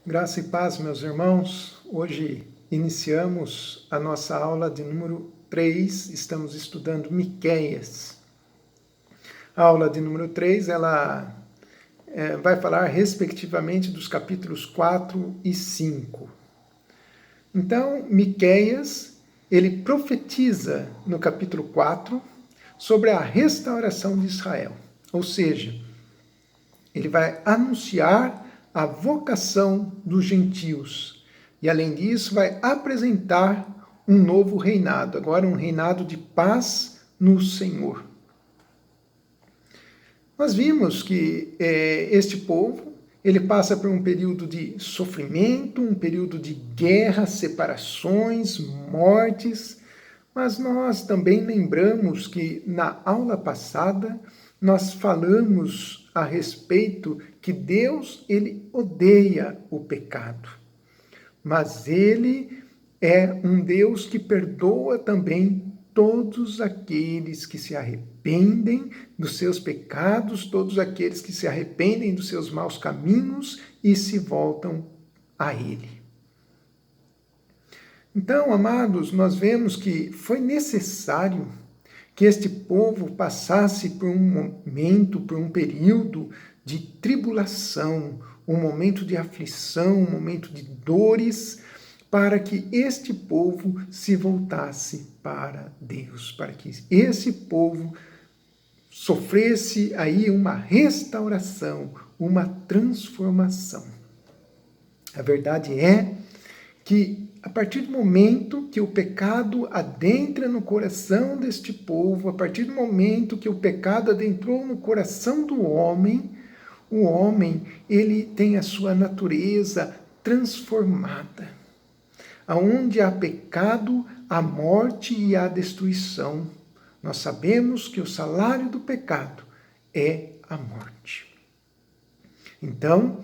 Graça e paz, meus irmãos. Hoje iniciamos a nossa aula de número 3, estamos estudando Miqueias. A aula de número 3, ela vai falar respectivamente dos capítulos 4 e 5. Então, Miqueias, ele profetiza no capítulo 4 sobre a restauração de Israel. Ou seja, ele vai anunciar a vocação dos gentios. E, além disso, vai apresentar um novo reinado, agora um reinado de paz no Senhor. Nós vimos que este povo, ele passa por um período de sofrimento, um período de guerra, separações, mortes, mas nós também lembramos que na aula passada nós falamos a respeito que Deus, ele odeia o pecado, mas ele é um Deus que perdoa também todos aqueles que se arrependem dos seus pecados, todos aqueles que se arrependem dos seus maus caminhos e se voltam a ele. Então, amados, nós vemos que foi necessário que este povo passasse por um momento, por um período de tribulação, um momento de aflição, um momento de dores, para que este povo se voltasse para Deus, para que esse povo sofresse aí uma restauração, uma transformação. A verdade é que a partir do momento que o pecado adentra no coração deste povo, a partir do momento que o pecado adentrou no coração do homem, o homem, ele tem a sua natureza transformada. Aonde há pecado, há morte e há destruição. Nós sabemos que o salário do pecado é a morte. Então,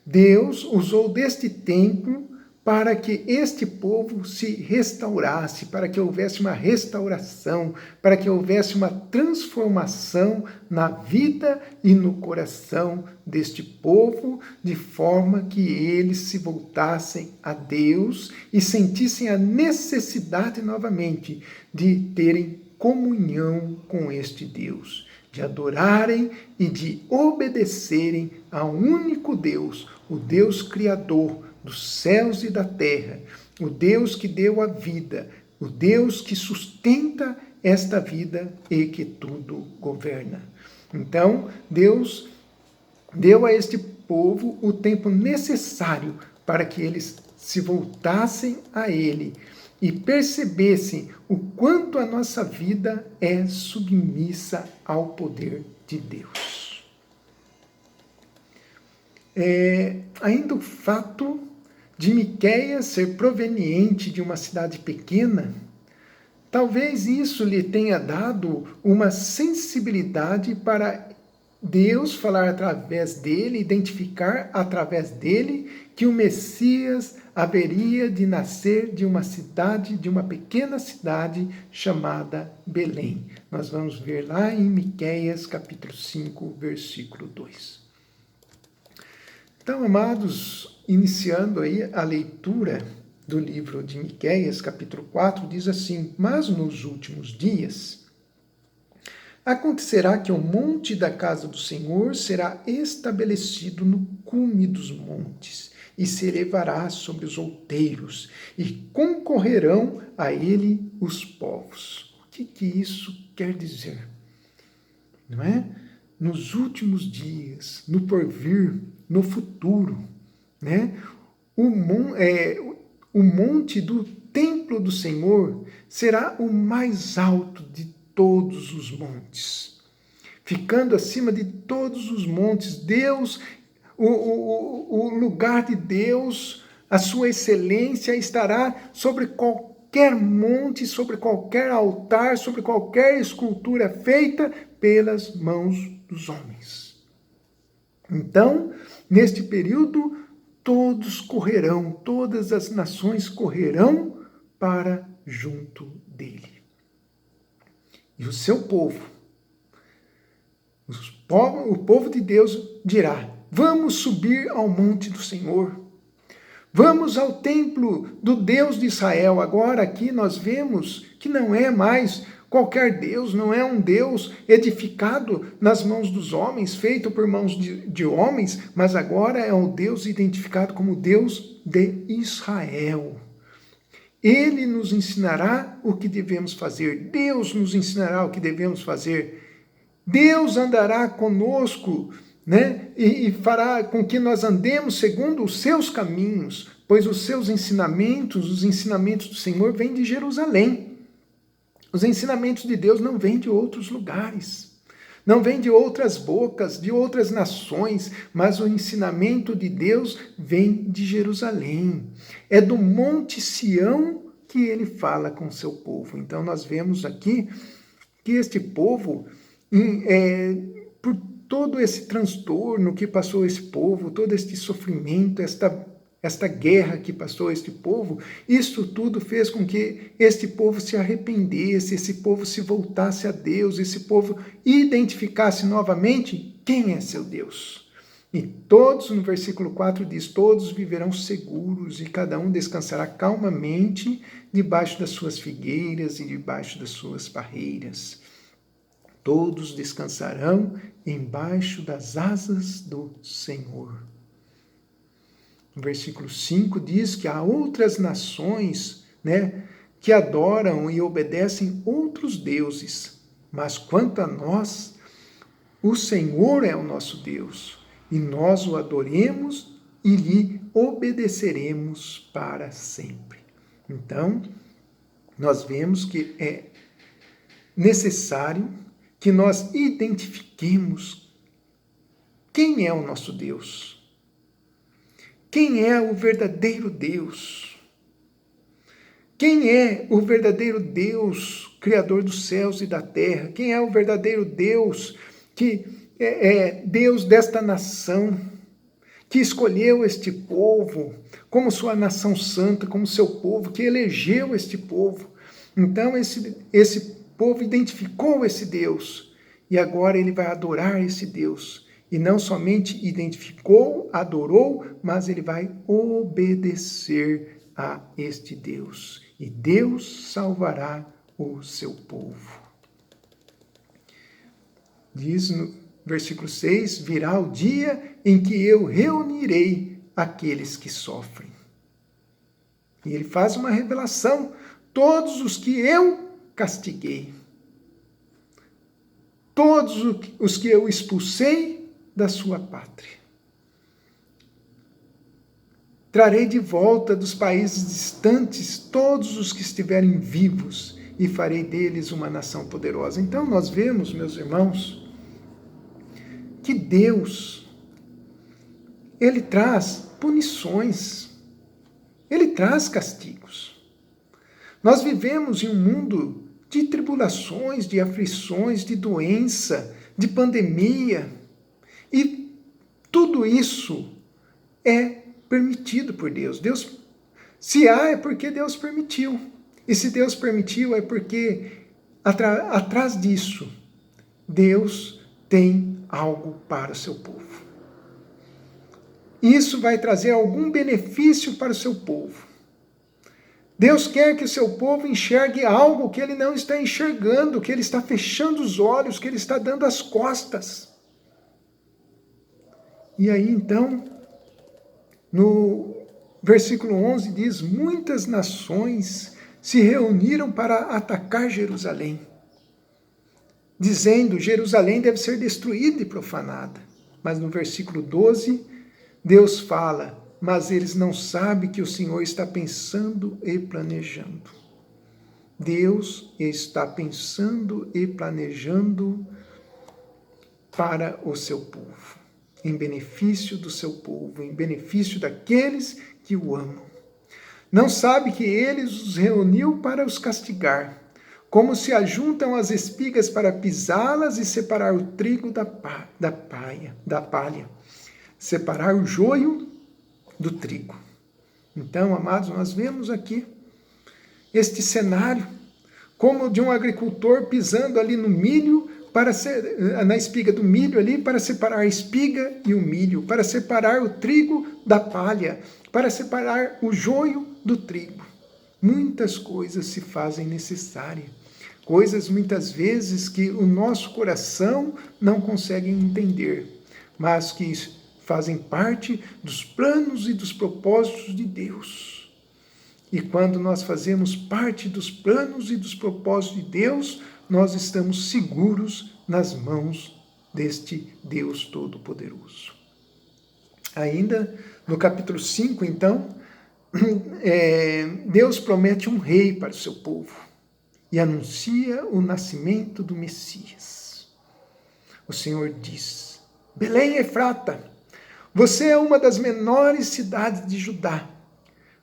Deus usou deste tempo para que este povo se restaurasse, para que houvesse uma restauração, para que houvesse uma transformação na vida e no coração deste povo, de forma que eles se voltassem a Deus e sentissem a necessidade novamente de terem comunhão com este Deus, de adorarem e de obedecerem ao único Deus, o Deus Criador dos céus e da terra, o Deus que deu a vida, o Deus que sustenta esta vida e que tudo governa. Então, Deus deu a este povo o tempo necessário para que eles se voltassem a Ele e percebessem o quanto a nossa vida é submissa ao poder de Deus. Ainda o fato de Miqueias ser proveniente de uma cidade pequena, talvez isso lhe tenha dado uma sensibilidade para Deus falar através dele, identificar através dele que o Messias haveria de nascer de uma cidade, de uma pequena cidade chamada Belém. Nós vamos ver lá em Miqueias capítulo 5, versículo 2. Então, amados, iniciando aí a leitura do livro de Miqueias, capítulo 4, diz assim: Mas nos últimos dias acontecerá que o monte da casa do Senhor será estabelecido no cume dos montes, e se elevará sobre os outeiros, e concorrerão a ele os povos. O que isso quer dizer? Não é? Nos últimos dias, no porvir, no futuro, né? O monte do templo do Senhor será o mais alto de todos os montes, ficando acima de todos os montes. Deus, o lugar de Deus, a sua excelência estará sobre qualquer monte, sobre qualquer altar, sobre qualquer escultura feita pelas mãos dos homens. Então, neste período, todos correrão, todas as nações correrão para junto dele. E o seu povo, o povo de Deus dirá: vamos subir ao monte do Senhor, Vamos ao templo do Deus de Israel. Agora aqui nós vemos que não é mais qualquer Deus, não é um Deus edificado nas mãos dos homens, feito por mãos de homens, mas agora é um Deus identificado como Deus de Israel. Ele nos ensinará o que devemos fazer. Deus nos ensinará o que devemos fazer. Deus andará conosco, né? E fará com que nós andemos segundo os seus caminhos, pois os seus ensinamentos, os ensinamentos do Senhor vêm de Jerusalém. Os ensinamentos de Deus não vêm de outros lugares, não vêm de outras bocas, de outras nações, mas o ensinamento de Deus vem de Jerusalém. É do Monte Sião que ele fala com o seu povo. Então nós vemos aqui que este povo, por todo esse transtorno que passou esse povo, todo este sofrimento, esta guerra que passou este povo, isso tudo fez com que este povo se arrependesse, esse povo se voltasse a Deus, esse povo identificasse novamente quem é seu Deus. E todos, no versículo 4 diz, todos viverão seguros e cada um descansará calmamente debaixo das suas figueiras e debaixo das suas parreiras. Todos descansarão embaixo das asas do Senhor. No versículo 5 diz que há outras nações, né, que adoram e obedecem outros deuses, mas quanto a nós, o Senhor é o nosso Deus, e nós o adoremos e lhe obedeceremos para sempre. Então, nós vemos que é necessário que nós identifiquemos quem é o nosso Deus. Quem é o verdadeiro Deus? Quem é o verdadeiro Deus, Criador dos céus e da terra? Quem é o verdadeiro Deus que é Deus desta nação, que escolheu este povo como sua nação santa, como seu povo, que elegeu este povo? Então esse povo identificou esse Deus e agora ele vai adorar esse Deus. E não somente identificou, adorou, mas ele vai obedecer a este Deus. E Deus salvará o seu povo. Diz no versículo 6, virá o dia em que eu reunirei aqueles que sofrem. E ele faz uma revelação, todos os que eu castiguei, todos os que eu expulsei da sua pátria. Trarei de volta dos países distantes todos os que estiverem vivos e farei deles uma nação poderosa. Então nós vemos, meus irmãos, que Deus, ele traz punições, ele traz castigos. Nós vivemos em um mundo de tribulações, de aflições, de doença, de pandemia, e tudo isso é permitido por Deus. Se há, é porque Deus permitiu. E se Deus permitiu, é porque atrás disso, Deus tem algo para o seu povo. Isso vai trazer algum benefício para o seu povo. Deus quer que o seu povo enxergue algo que ele não está enxergando, que ele está fechando os olhos, que ele está dando as costas. E aí, então, no versículo 11 diz, muitas nações se reuniram para atacar Jerusalém, dizendo, Jerusalém deve ser destruída e profanada. Mas no versículo 12, Deus fala, mas eles não sabem que o Senhor está pensando e planejando. Deus está pensando e planejando para o seu povo, em benefício do seu povo, em benefício daqueles que o amam. Não sabe que ele os reuniu para os castigar, como se ajuntam as espigas para pisá-las e separar o trigo da palha, separar o joio do trigo. Então, amados, nós vemos aqui este cenário como de um agricultor pisando ali no milho na espiga do milho ali, para separar a espiga e o milho, para separar o trigo da palha, para separar o joio do trigo. Muitas coisas se fazem necessárias, coisas muitas vezes que o nosso coração não consegue entender, mas que fazem parte dos planos e dos propósitos de Deus. E quando nós fazemos parte dos planos e dos propósitos de Deus, nós estamos seguros nas mãos deste Deus Todo-Poderoso. Ainda no capítulo 5, então, Deus promete um rei para o seu povo e anuncia o nascimento do Messias. O Senhor diz: Belém Efrata, você é uma das menores cidades de Judá,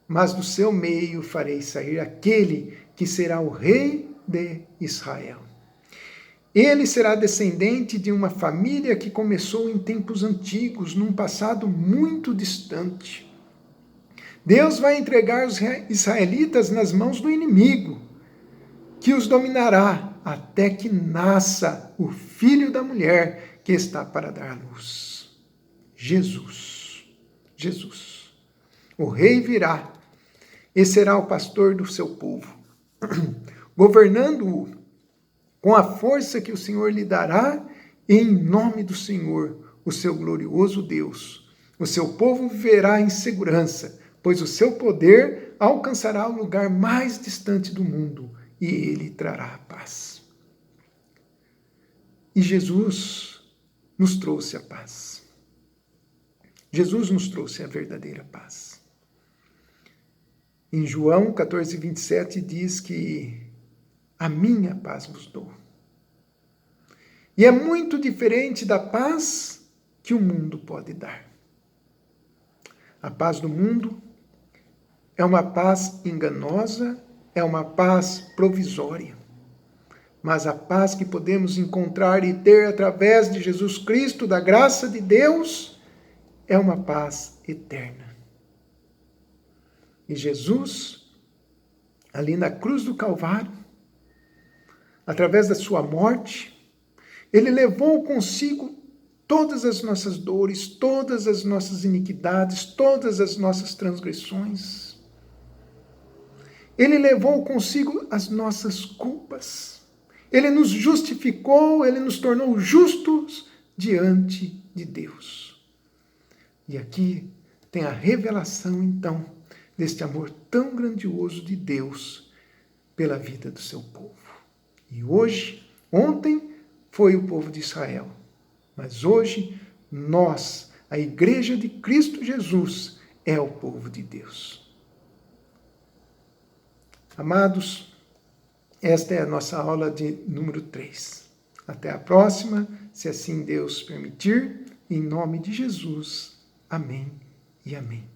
mas do seu meio farei sair aquele que será o rei de Israel. Ele será descendente de uma família que começou em tempos antigos, num passado muito distante. Deus vai entregar os israelitas nas mãos do inimigo, que os dominará até que nasça o filho da mulher que está para dar à luz. Jesus. O rei virá e será o pastor do seu povo, governando-o com a força que o Senhor lhe dará, e em nome do Senhor, o seu glorioso Deus. O seu povo viverá em segurança, pois o seu poder alcançará o lugar mais distante do mundo, e ele trará a paz. E Jesus nos trouxe a paz. Jesus nos trouxe a verdadeira paz. Em João 14, 27 diz que a minha paz vos dou. E é muito diferente da paz que o mundo pode dar. A paz do mundo é uma paz enganosa, é uma paz provisória. Mas a paz que podemos encontrar e ter através de Jesus Cristo, da graça de Deus, é uma paz eterna. E Jesus, ali na cruz do Calvário, através da sua morte, ele levou consigo todas as nossas dores, todas as nossas iniquidades, todas as nossas transgressões. Ele levou consigo as nossas culpas. Ele nos justificou, ele nos tornou justos diante de Deus. E aqui tem a revelação, então, deste amor tão grandioso de Deus pela vida do seu povo. E hoje, ontem foi o povo de Israel, mas hoje nós, a Igreja de Cristo Jesus, é o povo de Deus. Amados, esta é a nossa aula de número 3. Até a próxima, se assim Deus permitir, em nome de Jesus. Amém e amém.